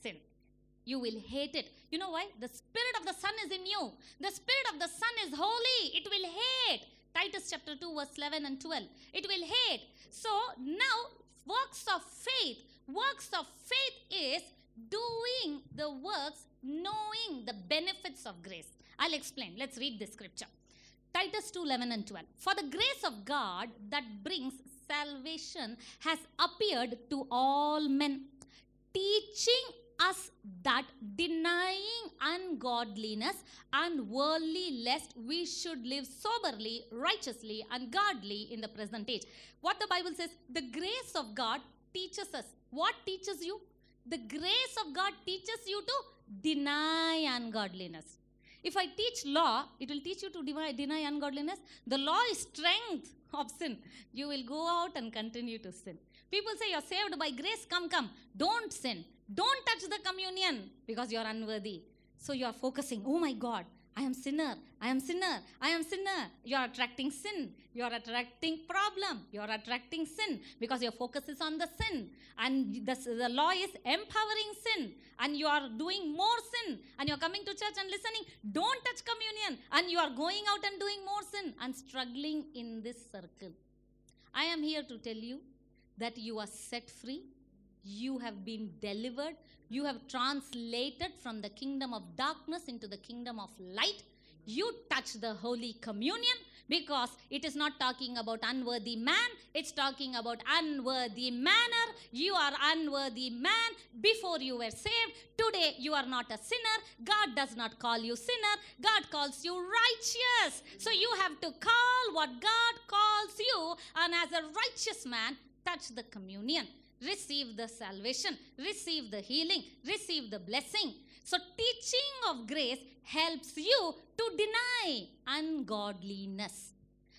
sin. You will hate it. You know why? The Spirit of the Son is in you. The Spirit of the Son is holy. It will hate. Titus chapter 2 verse 11 and 12. It will hate. So now works of faith. Works of faith is doing the works knowing the benefits of grace. I'll explain. Let's read this scripture. Titus 2:11 and 12. For the grace of God that brings salvation has appeared to all men, teaching us that denying ungodliness and worldly lust, we should live soberly, righteously, and godly in the present age. What the Bible says, the grace of God teaches us. What teaches you? The grace of God teaches you to deny ungodliness. If I teach law, it will teach you to deny ungodliness. The law is strength of sin. You will go out and continue to sin. People say you're saved by grace. Come. Don't sin. Don't touch the communion because you're unworthy. So you're focusing, oh my God, I am sinner. You're attracting sin. You're attracting problem. You're attracting sin because your focus is on the sin. And the law is empowering sin. And you are doing more sin. And you're coming to church and listening. Don't touch communion. And you are going out and doing more sin and struggling in this circle. I am here to tell you that you are set free. You have been delivered. You have translated from the kingdom of darkness into the kingdom of light. You touch the Holy Communion because it is not talking about unworthy man. It's talking about unworthy manner. You are unworthy man before you were saved. Today you are not a sinner. God does not call you sinner. God calls you righteous. So you have to call what God calls you, and as a righteous man, touch the communion. Receive the salvation, receive the healing, receive the blessing. So teaching of grace helps you to deny ungodliness.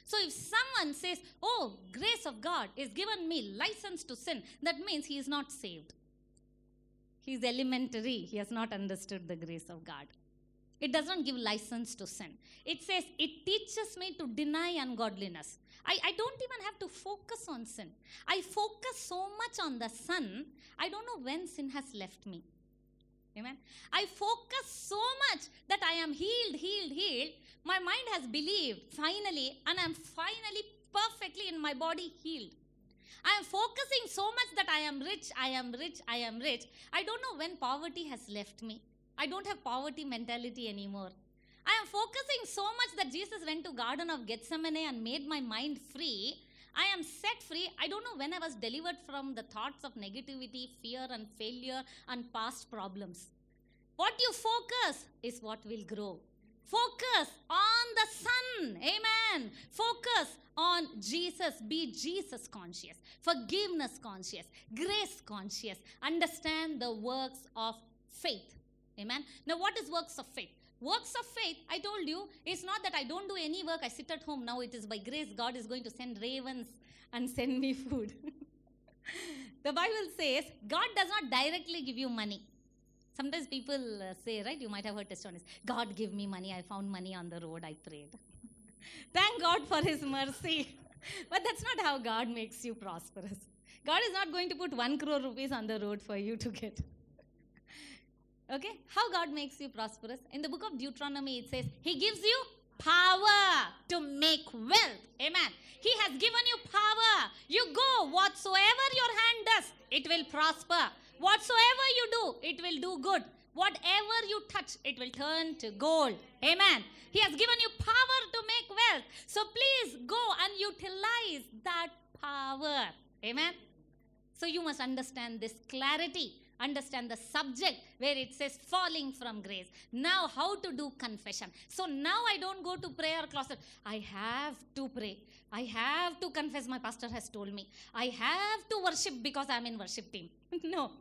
So if someone says, oh, grace of God is given me license to sin, that means he is not saved. He is elementary. He has not understood the grace of God. It does not give license to sin. It says it teaches me to deny ungodliness. I don't even have to focus on sin. I focus so much on the sun, I don't know when sin has left me. Amen. I focus so much that I am healed. My mind has believed finally, and I am finally perfectly in my body healed. I am focusing so much that I am rich. I don't know when poverty has left me. I don't have poverty mentality anymore. I am focusing so much that Jesus went to Garden of Gethsemane and made my mind free. I am set free. I don't know when I was delivered from the thoughts of negativity, fear and failure and past problems. What you focus is what will grow. Focus on the Son. Amen. Focus on Jesus. Be Jesus conscious, forgiveness conscious, grace conscious. Understand the works of faith. Amen. Now what is works of faith? Works of faith, I told you, is not that I don't do any work, I sit at home. Now it is by grace God is going to send ravens and send me food. The Bible says God does not directly give you money. Sometimes people say, right, you might have heard testimonies, God give me money, I found money on the road, I prayed. Thank God for his mercy. But that's not how God makes you prosperous. God is not going to put 1 crore rupees on the road for you to get. Okay, how God makes you prosperous? In the book of Deuteronomy, it says, he gives you power to make wealth. Amen. He has given you power. You go, whatsoever your hand does, it will prosper. Whatsoever you do, it will do good. Whatever you touch, it will turn to gold. Amen. He has given you power to make wealth. So please go and utilize that power. Amen. So you must understand this clarity. Understand the subject where it says falling from grace. Now how to do confession. So now I don't go to prayer closet. I have to pray. I have to confess, my pastor has told me. I have to worship because I'm in worship team. No.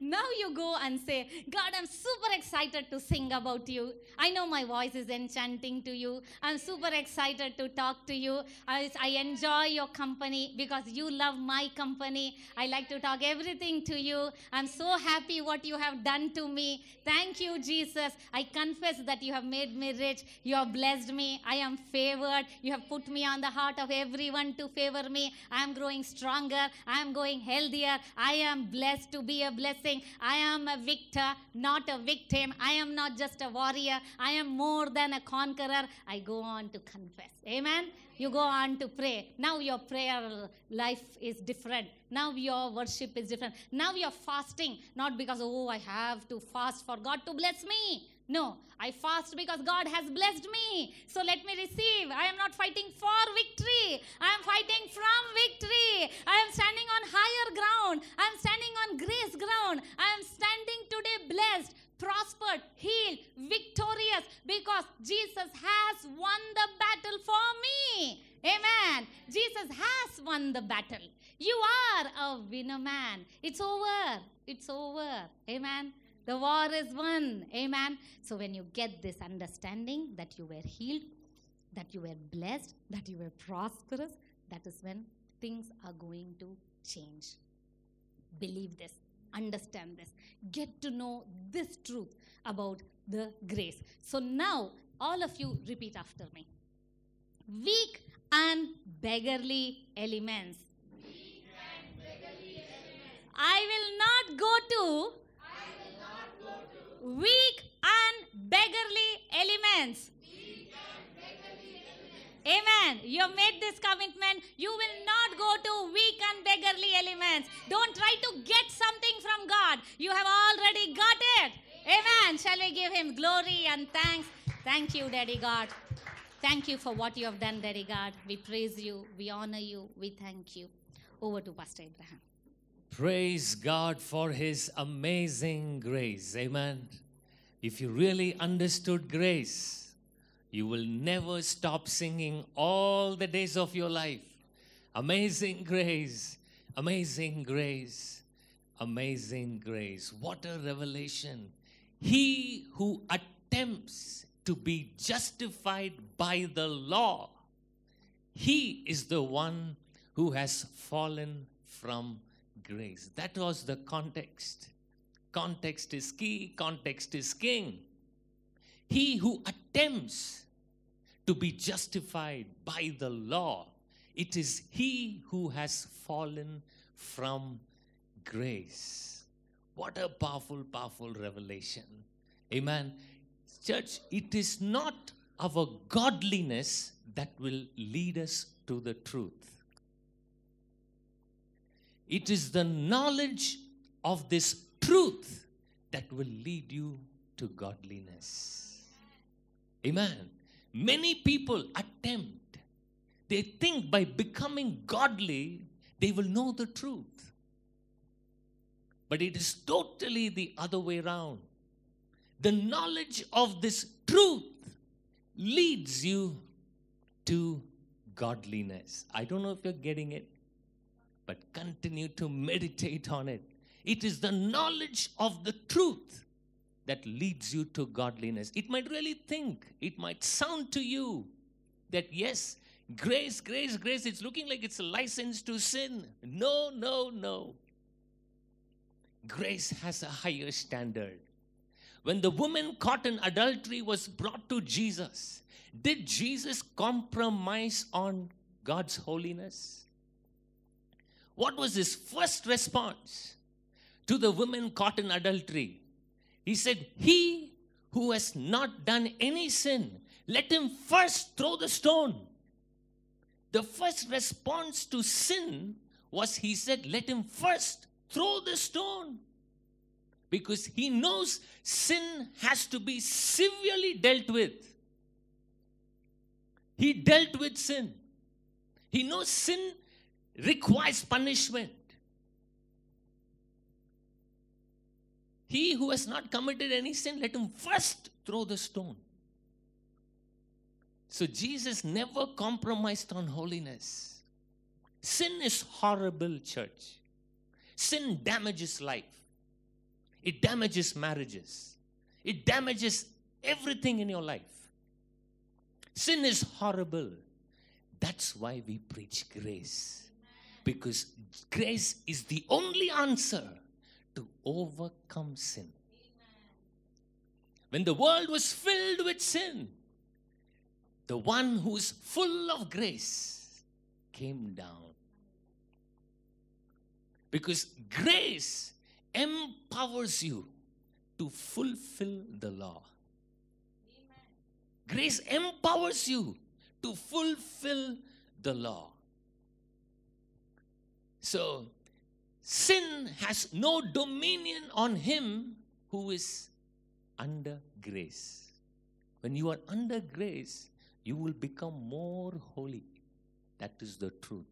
Now you go and say, God, I'm super excited to sing about you. I know my voice is enchanting to you. I'm super excited to talk to you. I enjoy your company because you love my company. I like to talk everything to you. I'm so happy what you have done to me. Thank you, Jesus. I confess that you have made me rich. You have blessed me. I am favored. You have put me on the heart of everyone to favor me. I am growing stronger. I am growing healthier. I am blessed to be a blessing. I am a victor, not a victim. I am not just a warrior. I am more than a conqueror. I go on to confess. Amen. You go on to pray. Now your prayer life is different. Now your worship is different. Now you're fasting, not because, oh, I have to fast for God to bless me. No, I fast because God has blessed me. So let me receive. I am not fighting for victory. I am fighting from victory. I am standing on higher ground. I am standing on grace ground. I am standing today blessed, prospered, healed, victorious, because Jesus has won the battle for me. Amen. Jesus has won the battle. You are a winner man. It's over. It's over. Amen. The war is won. Amen. So when you get this understanding that you were healed, that you were blessed, that you were prosperous, that is when things are going to change. Believe this. Understand this. Get to know this truth about the grace. So now, all of you repeat after me. Weak and beggarly elements. Weak and beggarly elements. I will not go to weak and beggarly elements. Weak and beggarly elements. Amen. You have made this commitment. You will not go to weak and beggarly elements. Don't try to get something from God. You have already got it. Amen. Shall we give him glory and thanks? Thank you, Daddy God. Thank you for what you have done, Daddy God. We praise you. We honor you. We thank you. Over to Pastor Abraham. Praise God for His amazing grace. Amen. If you really understood grace, you will never stop singing all the days of your life. Amazing grace, amazing grace, amazing grace. What a revelation. He who attempts to be justified by the law, he is the one who has fallen from grace. That was the context. Context is key. Context is king. He who attempts to be justified by the law, it is he who has fallen from grace. What a powerful, powerful revelation. Amen. Church, it is not our godliness that will lead us to the truth. It is the knowledge of this truth that will lead you to godliness. Amen. Many people attempt. They think by becoming godly, they will know the truth. But it is totally the other way around. The knowledge of this truth leads you to godliness. I don't know if you're getting it, but continue to meditate on it. It is the knowledge of the truth that leads you to godliness. It might really think, it might sound to you that yes, grace, grace, grace, it's looking like it's a license to sin. No, no, no. Grace has a higher standard. When the woman caught in adultery was brought to Jesus, did Jesus compromise on God's holiness? What was his first response to the woman caught in adultery? He said, he who has not done any sin, let him first throw the stone. The first response to sin was, he said, let him first throw the stone. Because he knows sin has to be severely dealt with. He dealt with sin. He knows sin requires punishment. He who has not committed any sin, let him first throw the stone. So Jesus never compromised on holiness. Sin is horrible, church. Sin damages life. It damages marriages. It damages everything in your life. Sin is horrible. That's why we preach grace. Because grace is the only answer to overcome sin. When the world was filled with sin, the one who is full of grace came down. Because grace empowers you to fulfill the law. Grace empowers you to fulfill the law. So, sin has no dominion on him who is under grace. When you are under grace, you will become more holy. That is the truth.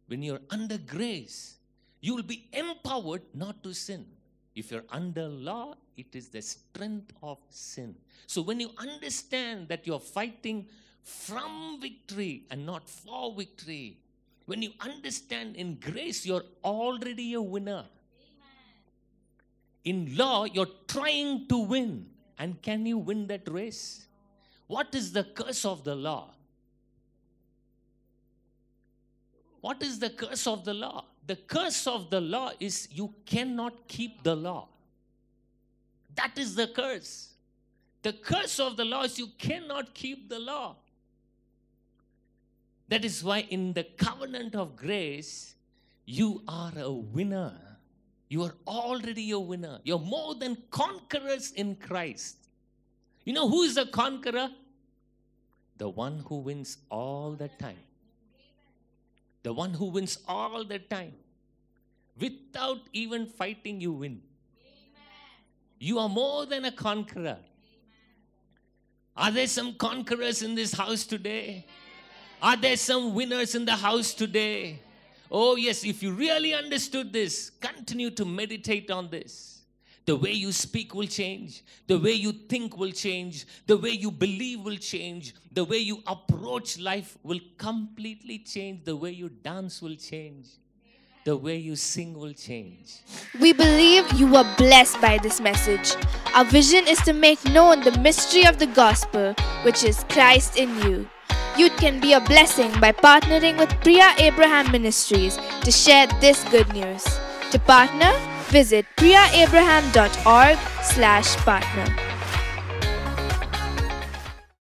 When you're under grace, you will be empowered not to sin. If you're under law, it is the strength of sin. So when you understand that you're fighting from victory and not for victory, when you understand in grace, you're already a winner. In law, you're trying to win. And can you win that race? What is the curse of the law? What is the curse of the law? The curse of the law is you cannot keep the law. That is the curse. The curse of the law is you cannot keep the law. That is why in the covenant of grace, you are a winner. You are already a winner. You're more than conquerors in Christ. You know who is a conqueror? The one who wins all the time. The one who wins all the time. Without even fighting, you win. You are more than a conqueror. Are there some conquerors in this house today? Are there some winners in the house today? Oh yes, if you really understood this, continue to meditate on this. The way you speak will change. The way you think will change. The way you believe will change. The way you approach life will completely change. The way you dance will change. The way you sing will change. We believe you were blessed by this message. Our vision is to make known the mystery of the gospel, which is Christ in you. You can be a blessing by partnering with Priya Abraham Ministries to share this good news. To partner, visit priyaabraham.org/partner.